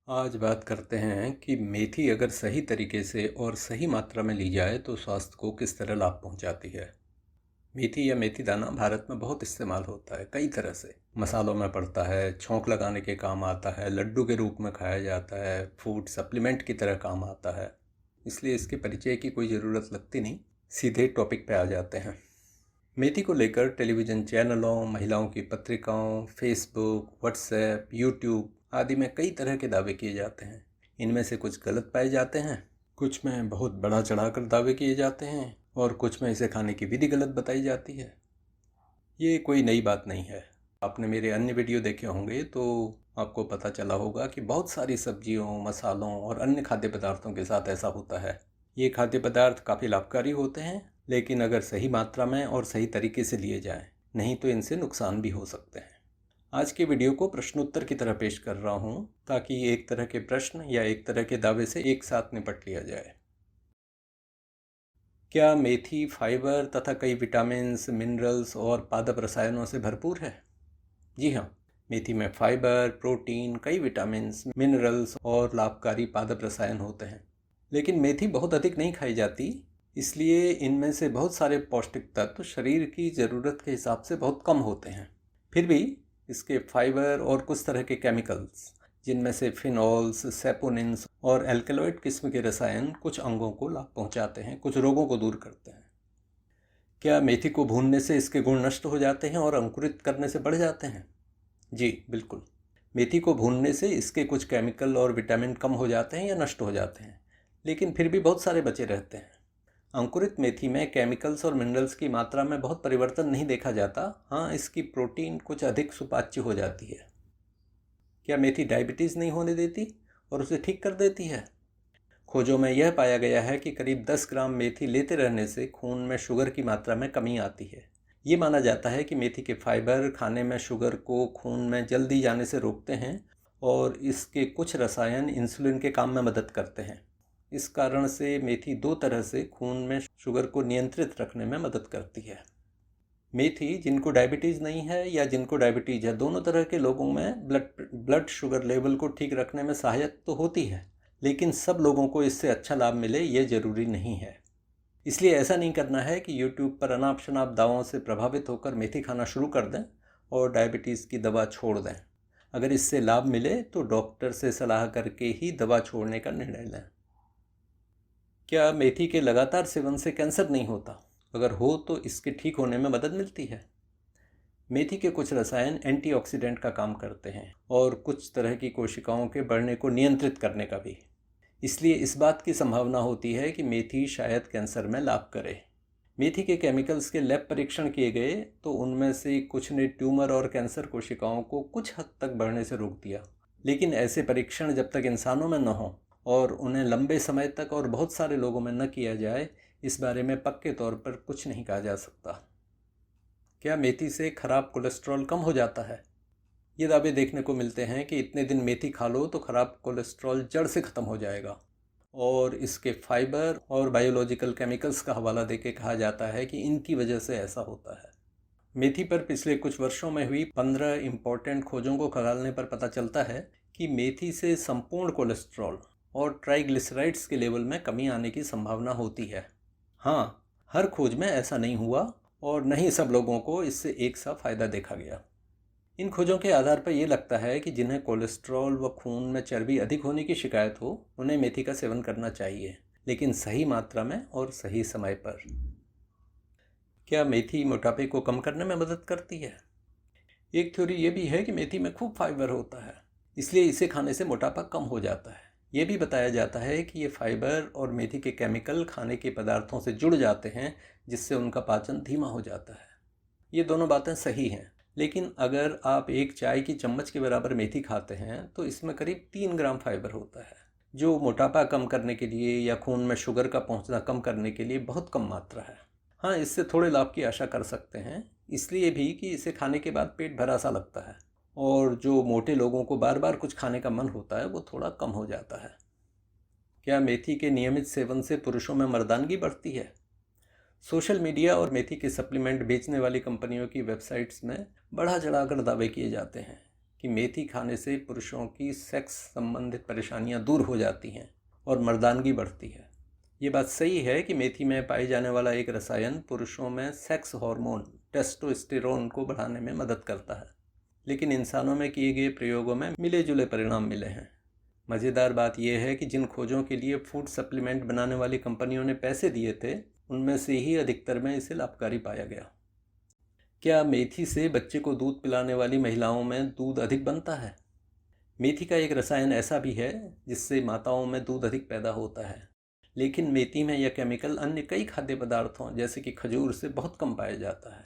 आज बात करते हैं कि मेथी अगर सही तरीके से और सही मात्रा में ली जाए तो स्वास्थ्य को किस तरह लाभ पहुंचाती है। मेथी या मेथी दाना भारत में बहुत इस्तेमाल होता है, कई तरह से मसालों में पड़ता है, छौंक लगाने के काम आता है, लड्डू के रूप में खाया जाता है, फूड सप्लीमेंट की तरह काम आता है। इसलिए इसके परिचय की कोई ज़रूरत लगती नहीं, सीधे टॉपिक पे आ जाते हैं। मेथी को लेकर टेलीविज़न चैनलों, महिलाओं की पत्रिकाओं, फेसबुक, व्हाट्सएप, यूट्यूब आदि में कई तरह के दावे किए जाते हैं। इनमें से कुछ गलत पाए जाते हैं, कुछ में बहुत बड़ा चढ़ाकर दावे किए जाते हैं और कुछ में इसे खाने की विधि गलत बताई जाती है। ये कोई नई बात नहीं है। आपने मेरे अन्य वीडियो देखे होंगे तो आपको पता चला होगा कि बहुत सारी सब्जियों, मसालों और अन्य खाद्य पदार्थों के साथ ऐसा होता है। ये खाद्य पदार्थ काफ़ी लाभकारी होते हैं, लेकिन अगर सही मात्रा में और सही तरीके से लिए जाएं, नहीं तो इनसे नुकसान भी हो सकते हैं। आज के वीडियो को प्रश्नोत्तर की तरह पेश कर रहा हूँ ताकि एक तरह के प्रश्न या एक तरह के दावे से एक साथ निपट लिया जाए। क्या मेथी फाइबर तथा कई विटामिन्स, मिनरल्स और पादप रसायनों से भरपूर है? जी हाँ, मेथी में फाइबर, प्रोटीन, कई विटामिन्स, मिनरल्स और लाभकारी पादप रसायन होते हैं। लेकिन मेथी बहुत अधिक नहीं खाई जाती, इसलिए इनमें से बहुत सारे पौष्टिक तत्व शरीर की ज़रूरत के हिसाब से बहुत कम होते हैं। फिर भी इसके फाइबर और कुछ तरह के केमिकल्स, जिनमें से फिनॉल्स, सेपोनिन्स और एल्कलॉइड किस्म के रसायन कुछ अंगों को लाभ पहुंचाते हैं, कुछ रोगों को दूर करते हैं। क्या मेथी को भूनने से इसके गुण नष्ट हो जाते हैं और अंकुरित करने से बढ़ जाते हैं? जी बिल्कुल। मेथी को भूनने से इसके कुछ केमिकल और विटामिन कम हो जाते हैं या नष्ट हो जाते हैं, लेकिन फिर भी बहुत सारे बचे रहते हैं। अंकुरित मेथी में केमिकल्स और मिनरल्स की मात्रा में बहुत परिवर्तन नहीं देखा जाता। हाँ, इसकी प्रोटीन कुछ अधिक सुपाच्य हो जाती है। क्या मेथी डायबिटीज़ नहीं होने देती और उसे ठीक कर देती है? खोजों में यह पाया गया है कि करीब 10 ग्राम मेथी लेते रहने से खून में शुगर की मात्रा में कमी आती है। ये माना जाता है कि मेथी के फाइबर खाने में शुगर को खून में जल्दी जाने से रोकते हैं और इसके कुछ रसायन इंसुलिन के काम में मदद करते हैं। इस कारण से मेथी दो तरह से खून में शुगर को नियंत्रित रखने में मदद करती है। मेथी जिनको डायबिटीज़ नहीं है या जिनको डायबिटीज़ है, दोनों तरह के लोगों में ब्लड शुगर लेवल को ठीक रखने में सहायक तो होती है, लेकिन सब लोगों को इससे अच्छा लाभ मिले ये ज़रूरी नहीं है। इसलिए ऐसा नहीं करना है कि यूट्यूब पर अनाप शनाप दावों से प्रभावित होकर मेथी खाना शुरू कर दें और डायबिटीज़ की दवा छोड़ दें। अगर इससे लाभ मिले तो डॉक्टर से सलाह करके ही दवा छोड़ने का निर्णय लें। क्या मेथी के लगातार सेवन से कैंसर नहीं होता? अगर हो तो इसके ठीक होने में मदद मिलती है। मेथी के कुछ रसायन एंटीऑक्सीडेंट का काम करते हैं और कुछ तरह की कोशिकाओं के बढ़ने को नियंत्रित करने का भी। इसलिए इस बात की संभावना होती है कि मेथी शायद कैंसर में लाभ करे। मेथी के केमिकल्स के लैब परीक्षण किए गए तो उनमें से कुछ ने ट्यूमर और कैंसर कोशिकाओं को कुछ हद तक बढ़ने से रोक दिया। लेकिन ऐसे परीक्षण जब तक इंसानों में न हो और उन्हें लंबे समय तक और बहुत सारे लोगों में न किया जाए, इस बारे में पक्के तौर पर कुछ नहीं कहा जा सकता। क्या मेथी से खराब कोलेस्ट्रॉल कम हो जाता है? ये दावे देखने को मिलते हैं कि इतने दिन मेथी खा लो तो खराब कोलेस्ट्रॉल जड़ से ख़त्म हो जाएगा, और इसके फाइबर और बायोलॉजिकल केमिकल्स का हवाला देके कहा जाता है कि इनकी वजह से ऐसा होता है। मेथी पर पिछले कुछ वर्षों में हुई 15 इम्पोर्टेंट खोजों को खंगालने पर पता चलता है कि मेथी से संपूर्ण कोलेस्ट्रॉल और ट्राइग्लिसराइड्स के लेवल में कमी आने की संभावना होती है। हाँ, हर खोज में ऐसा नहीं हुआ और न ही सब लोगों को इससे एक सा फ़ायदा देखा गया। इन खोजों के आधार पर यह लगता है कि जिन्हें कोलेस्ट्रॉल व खून में चर्बी अधिक होने की शिकायत हो, उन्हें मेथी का सेवन करना चाहिए, लेकिन सही मात्रा में और सही समय पर। क्या मेथी मोटापे को कम करने में मदद करती है? एक थ्योरी ये भी है कि मेथी में खूब फाइबर होता है, इसलिए इसे खाने से मोटापा कम हो जाता है। ये भी बताया जाता है कि ये फाइबर और मेथी के केमिकल खाने के पदार्थों से जुड़ जाते हैं, जिससे उनका पाचन धीमा हो जाता है। ये दोनों बातें सही हैं, लेकिन अगर आप एक चाय की चम्मच के बराबर मेथी खाते हैं तो इसमें करीब 3 ग्राम फाइबर होता है, जो मोटापा कम करने के लिए या खून में शुगर का पहुंचना कम करने के लिए बहुत कम मात्रा है। हाँ, इससे थोड़े लाभ की आशा कर सकते हैं, इसलिए भी कि इसे खाने के बाद पेट भरा सा लगता है और जो मोटे लोगों को बार बार कुछ खाने का मन होता है वो थोड़ा कम हो जाता है। क्या मेथी के नियमित सेवन से पुरुषों में मर्दानगी बढ़ती है? सोशल मीडिया और मेथी के सप्लीमेंट बेचने वाली कंपनियों की वेबसाइट्स में बढ़ा चढ़ाकर दावे किए जाते हैं कि मेथी खाने से पुरुषों की सेक्स संबंधित परेशानियां दूर हो जाती हैं और मर्दानगी बढ़ती है। ये बात सही है कि मेथी में पाए जाने वाला एक रसायन पुरुषों में सेक्स हार्मोन टेस्टोस्टेरोन को बढ़ाने में मदद करता है, लेकिन इंसानों में किए गए प्रयोगों में मिले जुले परिणाम मिले हैं। मज़ेदार बात यह है कि जिन खोजों के लिए फूड सप्लीमेंट बनाने वाली कंपनियों ने पैसे दिए थे, उनमें से ही अधिकतर में इसे लाभकारी पाया गया। क्या मेथी से बच्चे को दूध पिलाने वाली महिलाओं में दूध अधिक बनता है? मेथी का एक रसायन ऐसा भी है जिससे माताओं में दूध अधिक पैदा होता है, लेकिन मेथी में यह केमिकल अन्य कई खाद्य पदार्थों जैसे कि खजूर से बहुत कम पाया जाता है।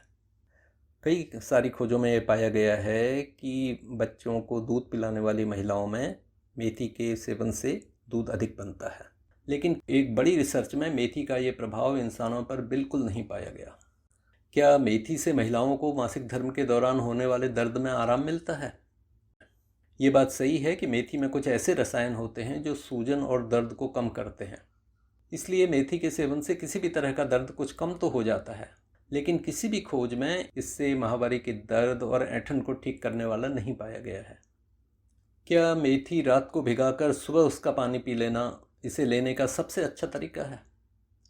कई सारी खोजों में यह पाया गया है कि बच्चों को दूध पिलाने वाली महिलाओं में मेथी के सेवन से दूध अधिक बनता है, लेकिन एक बड़ी रिसर्च में मेथी का ये प्रभाव इंसानों पर बिल्कुल नहीं पाया गया। क्या मेथी से महिलाओं को मासिक धर्म के दौरान होने वाले दर्द में आराम मिलता है? ये बात सही है कि मेथी में कुछ ऐसे रसायन होते हैं जो सूजन और दर्द को कम करते हैं, इसलिए मेथी के सेवन से किसी भी तरह का दर्द कुछ कम तो हो जाता है, लेकिन किसी भी खोज में इससे माहवारी के दर्द और ऐंठन को ठीक करने वाला नहीं पाया गया है। क्या मेथी रात को भिगाकर सुबह उसका पानी पी लेना इसे लेने का सबसे अच्छा तरीका है?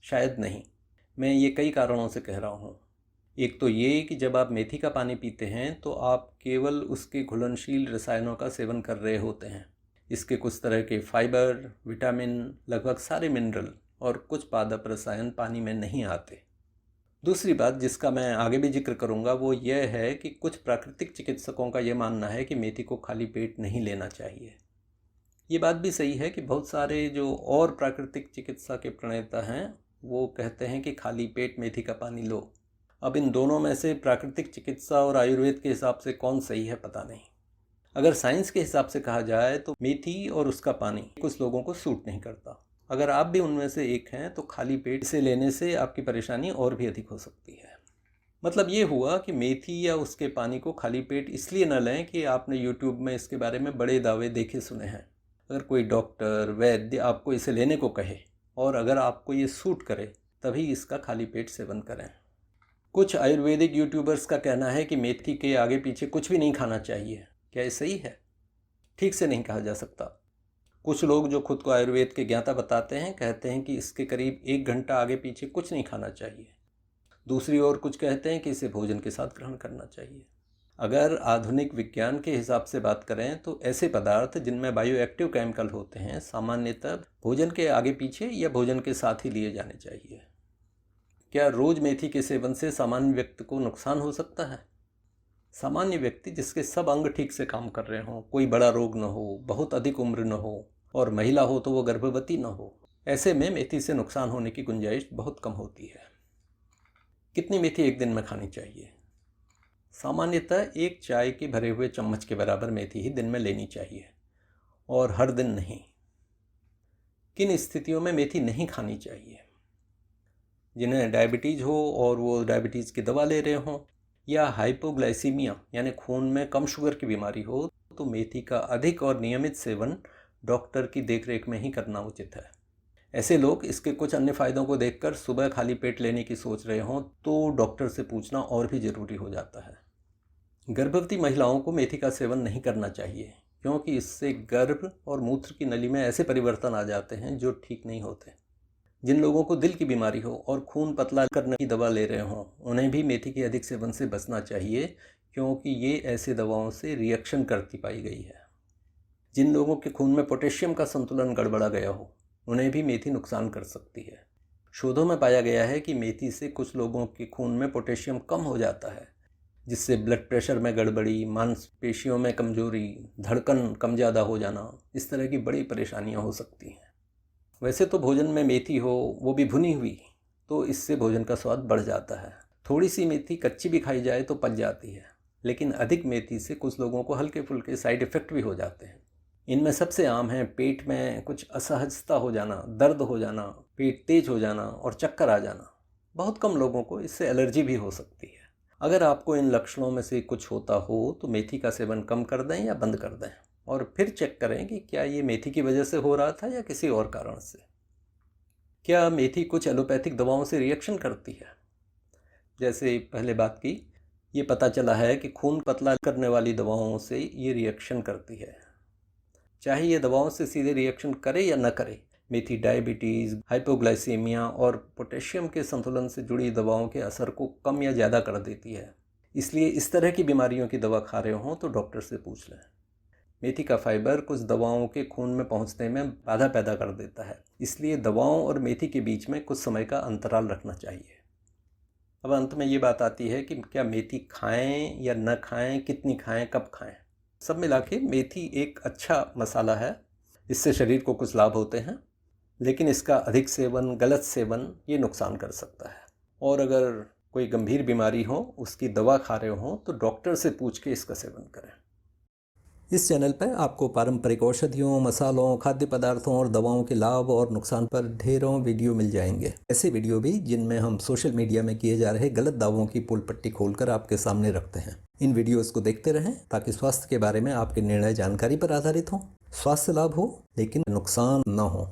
शायद नहीं। मैं ये कई कारणों से कह रहा हूँ। एक तो ये कि जब आप मेथी का पानी पीते हैं तो आप केवल उसके घुलनशील रसायनों का सेवन कर रहे होते हैं। इसके कुछ तरह के फाइबर, विटामिन, लगभग सारे मिनरल और कुछ पादप रसायन पानी में नहीं आते। दूसरी बात जिसका मैं आगे भी जिक्र करूंगा वो यह है कि कुछ प्राकृतिक चिकित्सकों का यह मानना है कि मेथी को खाली पेट नहीं लेना चाहिए। ये बात भी सही है कि बहुत सारे जो और प्राकृतिक चिकित्सा के प्रणेता हैं वो कहते हैं कि खाली पेट मेथी का पानी लो। अब इन दोनों में से प्राकृतिक चिकित्सा और आयुर्वेद के हिसाब से कौन सही है पता नहीं। अगर साइंस के हिसाब से कहा जाए तो मेथी और उसका पानी कुछ लोगों को सूट नहीं करता। अगर आप भी उनमें से एक हैं तो खाली पेट से लेने से आपकी परेशानी और भी अधिक हो सकती है। मतलब ये हुआ कि मेथी या उसके पानी को खाली पेट इसलिए न लें कि आपने यूट्यूब में इसके बारे में बड़े दावे देखे सुने हैं। अगर कोई डॉक्टर, वैद्य आपको इसे लेने को कहे और अगर आपको ये सूट करे तभी इसका खाली पेट सेवन करें। कुछ आयुर्वेदिक यूट्यूबर्स का कहना है कि मेथी के आगे पीछे कुछ भी नहीं खाना चाहिए। क्या ये सही है? ठीक से नहीं कहा जा सकता। कुछ लोग जो खुद को आयुर्वेद के ज्ञाता बताते हैं कहते हैं कि इसके करीब 1 घंटा आगे पीछे कुछ नहीं खाना चाहिए। दूसरी ओर कुछ कहते हैं कि इसे भोजन के साथ ग्रहण करना चाहिए। अगर आधुनिक विज्ञान के हिसाब से बात करें तो ऐसे पदार्थ जिनमें बायोएक्टिव केमिकल होते हैं सामान्यतः भोजन के आगे पीछे या भोजन के साथ ही लिए जाने चाहिए। क्या रोज मेथी के सेवन से सामान्य व्यक्ति को नुकसान हो सकता है? सामान्य व्यक्ति जिसके सब अंग ठीक से काम कर रहे हों, कोई बड़ा रोग न हो, बहुत अधिक उम्र न हो और महिला हो तो वो गर्भवती न हो, ऐसे में मेथी से नुकसान होने की गुंजाइश बहुत कम होती है। कितनी मेथी एक दिन में खानी चाहिए? सामान्यतः 1 चाय के भरे हुए चम्मच के बराबर मेथी ही दिन में लेनी चाहिए और हर दिन नहीं। किन स्थितियों में मेथी नहीं खानी चाहिए? जिन्हें डायबिटीज़ हो और वो डायबिटीज़ की दवा ले रहे हों, या हाइपोग्लाइसीमिया यानी खून में कम शुगर की बीमारी हो, तो मेथी का अधिक और नियमित सेवन डॉक्टर की देखरेख में ही करना उचित है। ऐसे लोग इसके कुछ अन्य फ़ायदों को देखकर सुबह खाली पेट लेने की सोच रहे हों तो डॉक्टर से पूछना और भी ज़रूरी हो जाता है। गर्भवती महिलाओं को मेथी का सेवन नहीं करना चाहिए क्योंकि इससे गर्भ और मूत्र की नली में ऐसे परिवर्तन आ जाते हैं जो ठीक नहीं होते। जिन लोगों को दिल की बीमारी हो और खून पतला करने की दवा ले रहे हों उन्हें भी मेथी के अधिक सेवन से बचना चाहिए क्योंकि ये ऐसे दवाओं से रिएक्शन करती पाई गई है। जिन लोगों के खून में पोटेशियम का संतुलन गड़बड़ा गया हो उन्हें भी मेथी नुकसान कर सकती है। शोधों में पाया गया है कि मेथी से कुछ लोगों के खून में पोटेशियम कम हो जाता है, जिससे ब्लड प्रेशर में गड़बड़ी, मांसपेशियों में कमजोरी, धड़कन कम ज़्यादा हो जाना, इस तरह की बड़ी परेशानियां हो सकती हैं। वैसे तो भोजन में मेथी हो, वो भी भुनी हुई, तो इससे भोजन का स्वाद बढ़ जाता है। थोड़ी सी मेथी कच्ची भी खाई जाए तो पच जाती है, लेकिन अधिक मेथी से कुछ लोगों को हल्के फुल्के साइड इफ़ेक्ट भी हो जाते हैं। इनमें सबसे आम है पेट में कुछ असहजता हो जाना, दर्द हो जाना, पेट तेज हो जाना और चक्कर आ जाना। बहुत कम लोगों को इससे एलर्जी भी हो सकती है। अगर आपको इन लक्षणों में से कुछ होता हो तो मेथी का सेवन कम कर दें या बंद कर दें और फिर चेक करें कि क्या ये मेथी की वजह से हो रहा था या किसी और कारण से। क्या मेथी कुछ एलोपैथिक दवाओं से रिएक्शन करती है? जैसे पहले बात की, ये पता चला है कि खून पतला करने वाली दवाओं से ये रिएक्शन करती है। चाहे ये दवाओं से सीधे रिएक्शन करे या न करे, मेथी डायबिटीज़, हाइपोग्लाइसीमिया और पोटेशियम के संतुलन से जुड़ी दवाओं के असर को कम या ज़्यादा कर देती है। इसलिए इस तरह की बीमारियों की दवा खा रहे हों तो डॉक्टर से पूछ लें। मेथी का फाइबर कुछ दवाओं के खून में पहुंचने में बाधा पैदा कर देता है, इसलिए दवाओं और मेथी के बीच में कुछ समय का अंतराल रखना चाहिए। अब अंत में ये बात आती है कि क्या मेथी खाएं या न खाएं, कितनी खाएं, कब खाएं। सब मिला के मेथी एक अच्छा मसाला है, इससे शरीर को कुछ लाभ होते हैं, लेकिन इसका अधिक सेवन, गलत सेवन ये नुकसान कर सकता है। और अगर कोई गंभीर बीमारी हो, उसकी दवा खा रहे हो, तो डॉक्टर से पूछ के इसका सेवन करें। इस चैनल पर आपको पारंपरिक औषधियों, मसालों, खाद्य पदार्थों और दवाओं के लाभ और नुकसान पर ढेरों वीडियो मिल जाएंगे। ऐसे वीडियो भी जिनमें हम सोशल मीडिया में किए जा रहे गलत दावों की पोल पट्टी खोलकर आपके सामने रखते हैं। इन वीडियोस को देखते रहें ताकि स्वास्थ्य के बारे में आपके निर्णय जानकारी पर आधारित हों। स्वास्थ्य लाभ हो लेकिन नुकसान न हो।